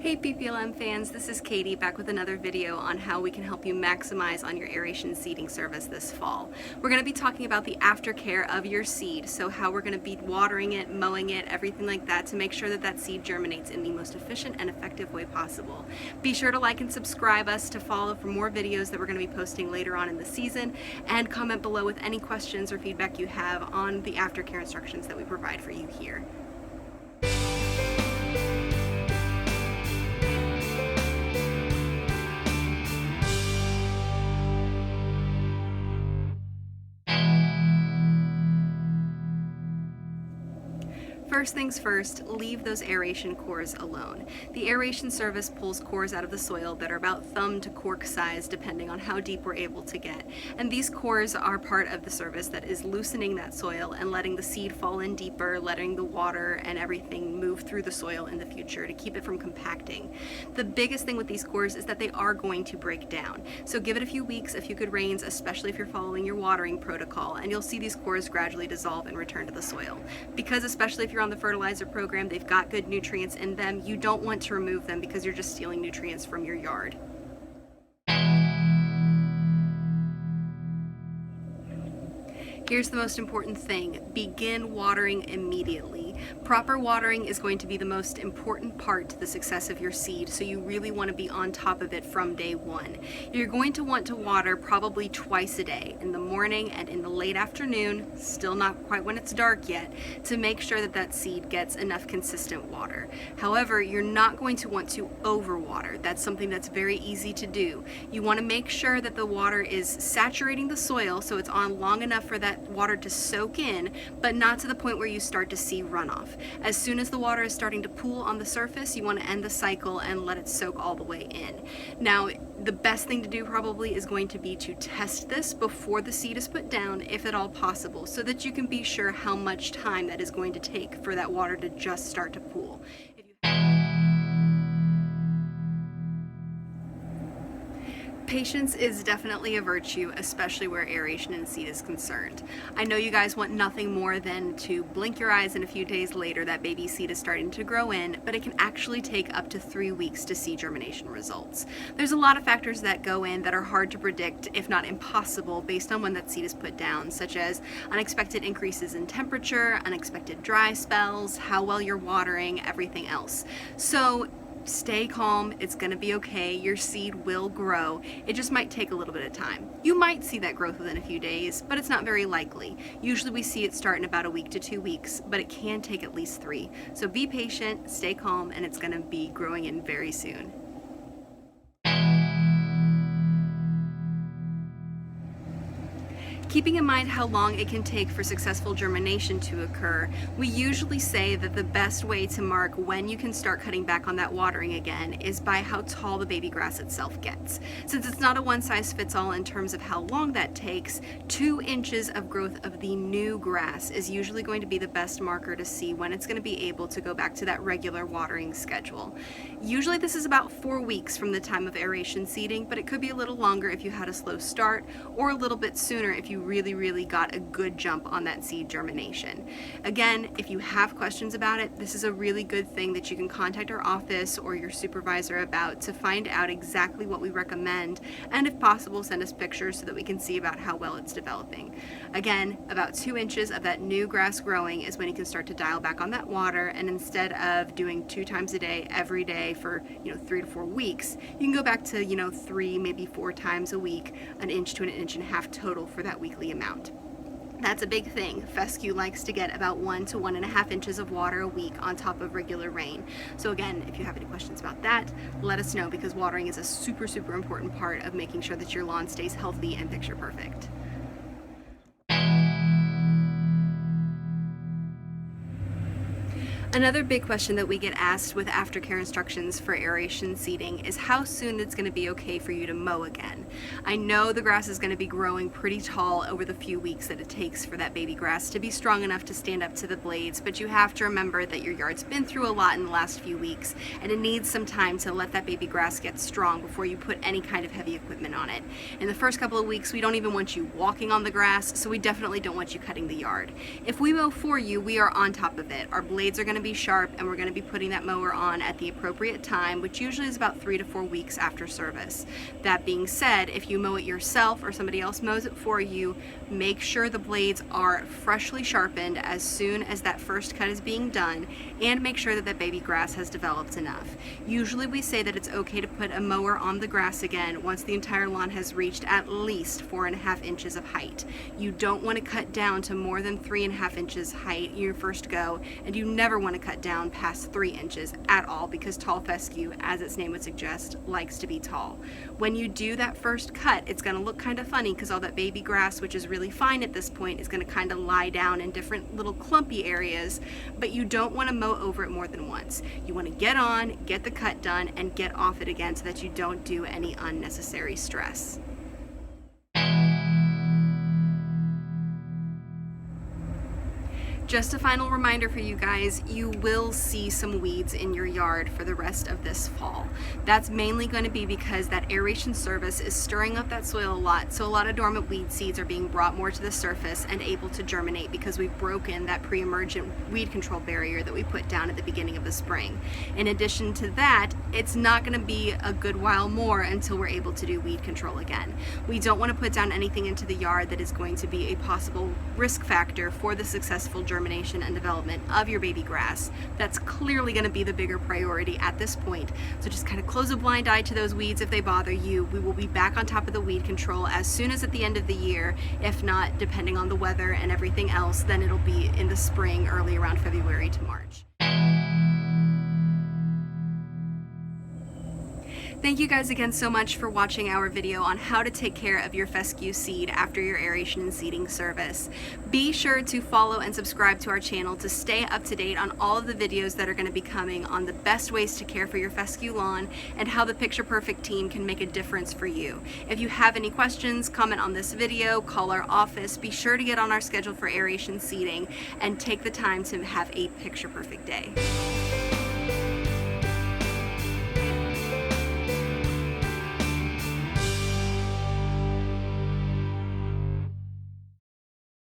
Hey PPLM fans, this is Katie back with another video on how we can help you maximize on your aeration seeding service this fall. We're going to be talking about the aftercare of your seed, so how we're going to be watering it, mowing it, everything like that to make sure that that seed germinates in the most efficient and effective way possible. Be sure to like and subscribe us to follow for more videos that we're going to be posting later on in the season, and comment below with any questions or feedback you have on the aftercare instructions that we provide for you here. First things first, leave those aeration cores alone. The aeration service pulls cores out of the soil that are about thumb to cork size depending on how deep we're able to get. And these cores are part of the service that is loosening that soil and letting the seed fall in deeper, letting the water and everything move through the soil in the future to keep it from compacting. The biggest thing with these cores is that they are going to break down. So give it a few weeks, a few good rains, especially if you're following your watering protocol, and you'll see these cores gradually dissolve and return to the soil. Because especially if you're on the fertilizer program, they've got good nutrients in them. You don't want to remove them because you're just stealing nutrients from your yard. Here's the most important thing: begin watering immediately. Proper watering is going to be the most important part to the success of your seed, so you really want to be on top of it from day one. You're going to want to water probably twice a day, in the morning and in the late afternoon, still not quite when it's dark yet, to make sure that that seed gets enough consistent water. However, you're not going to want to overwater. That's something that's very easy to do. You want to make sure that the water is saturating the soil so it's on long enough for that water to soak in, but not to the point where you start to see runoff. As soon as the water is starting to pool on the surface, you want to end the cycle and let it soak all the way in. Now, the best thing to do probably is going to be to test this before the seed is put down, if at all possible, so that you can be sure how much time that is going to take for that water to just start to pool. Patience is definitely a virtue, especially where aeration and seed is concerned. I know you guys want nothing more than to blink your eyes and a few days later that baby seed is starting to grow in, but it can actually take up to 3 weeks to see germination results. There's a lot of factors that go in that are hard to predict, if not impossible, based on when that seed is put down, such as unexpected increases in temperature, unexpected dry spells, how well you're watering, everything else. So stay calm, it's gonna be okay, your seed will grow. It just might take a little bit of time. You might see that growth within a few days, but it's not very likely. Usually we see it start in about a week to 2 weeks, but it can take at least 3. So be patient, stay calm, and it's gonna be growing in very soon. Keeping in mind how long it can take for successful germination to occur, we usually say that the best way to mark when you can start cutting back on that watering again is by how tall the baby grass itself gets. Since it's not a one-size-fits-all in terms of how long that takes, 2 inches of growth of the new grass is usually going to be the best marker to see when it's going to be able to go back to that regular watering schedule. Usually this is about 4 weeks from the time of aeration seeding, but it could be a little longer if you had a slow start, or a little bit sooner if you really got a good jump on that seed germination. Again, if you have questions about it, this is a really good thing that you can contact our office or your supervisor about to find out exactly what we recommend, and if possible, send us pictures so that we can see about how well it's developing. Again, about 2 inches of that new grass growing is when you can start to dial back on that water, and instead of doing 2 times a day every day for 3 to 4 weeks, you can go back to 3, maybe 4 times a week, an inch to an inch and a half total for that weekly amount. That's a big thing. Fescue likes to get about 1 to 1.5 inches of water a week on top of regular rain. So again, if you have any questions about that, let us know, because watering is a super important part of making sure that your lawn stays healthy and picture perfect. Another big question that we get asked with aftercare instructions for aeration seeding is how soon it's going to be okay for you to mow again. I know the grass is going to be growing pretty tall over the few weeks that it takes for that baby grass to be strong enough to stand up to the blades, but you have to remember that your yard's been through a lot in the last few weeks, and it needs some time to let that baby grass get strong before you put any kind of heavy equipment on it. In the first couple of weeks, we don't even want you walking on the grass, so we definitely don't want you cutting the yard. If we mow for you, we are on top of it. Our blades are going to to be sharp, and we're going to be putting that mower on at the appropriate time, which usually is about 3 to 4 weeks after service. That being said, if you mow it yourself or somebody else mows it for you, make sure the blades are freshly sharpened as soon as that first cut is being done, and make sure that that baby grass has developed enough. Usually we say that it's okay to put a mower on the grass again once the entire lawn has reached at least 4.5 inches of height. You don't want to cut down to more than 3.5 inches height in your first go, and you never want to cut down past 3 inches at all, because tall fescue, as its name would suggest, likes to be tall. When you do that first cut, it's going to look kind of funny because all that baby grass, which is really fine at this point, is going to kind of lie down in different little clumpy areas, but you don't want to mow over it more than once. You want to get on, get the cut done, and get off it again so that you don't do any unnecessary stress. Just a final reminder for you guys, you will see some weeds in your yard for the rest of this fall. That's mainly going to be because that aeration service is stirring up that soil a lot, so a lot of dormant weed seeds are being brought more to the surface and able to germinate because we've broken that pre-emergent weed control barrier that we put down at the beginning of the spring. In addition to that, it's not going to be a good while more until we're able to do weed control again. We don't want to put down anything into the yard that is going to be a possible risk factor for the successful germination and development of your baby grass. That's clearly going to be the bigger priority at this point. So just kind of close a blind eye to those weeds if they bother you. We will be back on top of the weed control as soon as at the end of the year. If not, depending on the weather and everything else, then it'll be in the spring, early around February to March. Thank you guys again so much for watching our video on how to take care of your fescue seed after your aeration and seeding service. Be sure to follow and subscribe to our channel to stay up to date on all of the videos that are going to be coming on the best ways to care for your fescue lawn and how the Picture Perfect team can make a difference for you. If you have any questions, comment on this video, call our office, be sure to get on our schedule for aeration seeding, and take the time to have a Picture Perfect day.